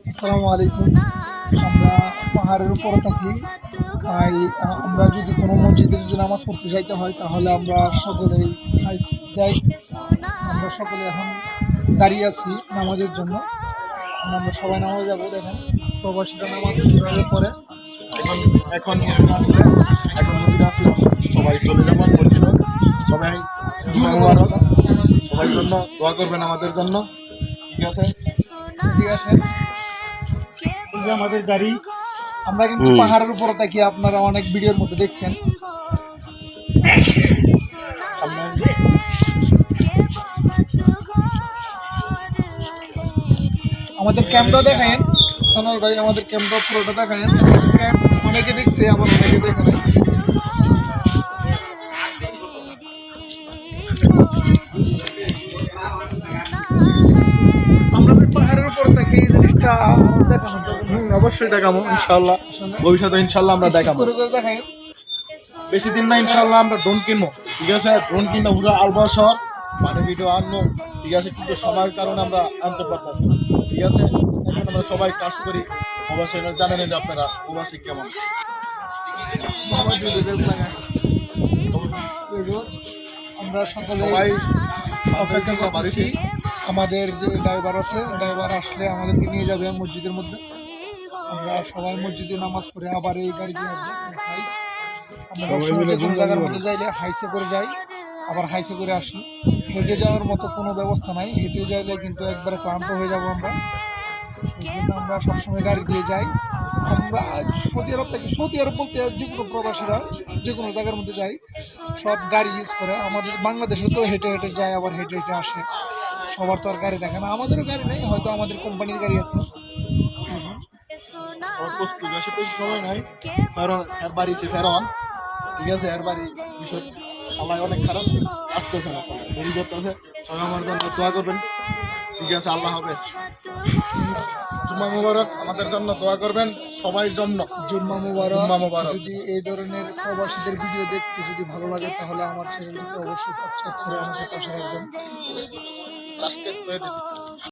আসসালামু আলাইকুম। আমরা পাহাড়ের উপরে থাকি, তাই আমরা যদি কোনো মসজিদে যদি নামাজ পড়তে যাইতে হয় তাহলে আমরা সকলেই যাই। আমরা সকলে এখন দাঁড়িয়ে আছি নামাজের জন্য। আমরা সবাই নামাজ যাবো। দেখেন প্রবাসীরা নামাজ কীভাবে পড়ে। এখন এখন নদীটা আসলে এখন নদীটা আসলে সবাই চলে যাবো মসজিদে। সবাই জুড়ে মুবারক, সবাই জন্য দোয়া করবেন আমাদের জন্য। ঠিক আছে, ঠিক আছে। এই যে আমাদের গাড়ি, আমরা কিন্তু পাহাড়ের উপরে থাকি, আপনারা অনেক ভিডিওর মধ্যে দেখছেন। সামনে আমাদের ক্যাম্পটা দেখায়েন সোনাল ভাই, আমাদের ক্যাম্পটা পুরোটা দেখায়েন। ক্যাম্প অনেকে দেখছে, আবার অনেকে দেখে নাই। আমরা যে পাহাড়ের উপর থাকি এই জিনিসটা দেখানো অবশ্যই দেখাবো ইনশাল্লাহ, ভবিষ্যতে ইনশাল্লাহ আমরা দেখাবো। করে করে দেখায়েন। বেশি দিন না ইনশাল্লাহ আমরা ড্রোন কিনবো। ঠিক আছে, ড্রোন কিনবো পুরো আলবা শহর মানে ভিডিও আনবো। ঠিক আছে, কিন্তু সময়ের কারণে আমরা আনতে পারতেছি না। ঠিক আছে, এখন আমরা সবাই কাজ করি। প্রবাসী জানেন যে আপনারা প্রবাসী কেমন। আমরা সকলে সবাই অপেক্ষা করতেছি। আমাদের যে ড্রাইভার আছে, ড্রাইভার আসলে আমাদেরকে নিয়ে যাবে মসজিদের মধ্যে। আমরা সবাই মসজিদে নামাজ পড়ে আবার এই গাড়িতে আসবো হাইস। আমরা সবসময় যে কোনো জায়গার মধ্যে যাইলে হাইসে করে যাই, আবার হাইসে করে আসি। হেঁটে যাওয়ার মতো কোনো ব্যবস্থা নাই, হেঁটে যাইলে কিন্তু একবারে ক্লান্ত হয়ে যাবো আমরা। এই জন্য আমরা সবসময় গাড়ি দিয়ে যাই। আমরা সৌদি আরব থেকে, সৌদি আরব বলতে যে কোনো প্রবাসীরা যে কোনো জায়গার মধ্যে যাই, সব গাড়ি ইউজ করে। আমাদের বাংলাদেশে তো হেঁটে হেঁটে যায়, আবার হেঁটে হেঁটে আসে। সবার তো আর গাড়ি দেখে না, আমাদেরও গাড়ি নেই, হয়তো আমাদের কোম্পানির গাড়ি আছে। বেশি সময় নাই, কারণ এর বাড়িতে ফেরন। ঠিক আছে, এর বাড়ি বিষয় সবাই অনেক খারাপ, আসতেছে না, দেরি করতেছে। সবাই আমার জন্য দোয়া করবেন। ঠিক আছে, আল্লাহ হাফেজ। জুম্মা মুবারক, আমাদের জন্য দোয়া করবেন সবাই জন্য। জুম্মা মুবারক। জুম্মা মুবারক। যদি এই ধরনের প্রবাসীদের ভিডিও দেখতে যদি ভালো লাগে তাহলে আমার চ্যানেলটিকে অবশ্যই সাবস্ক্রাইব করে আমাকে পাশে রাখবেন। সাবস্ক্রাইব করে দিন।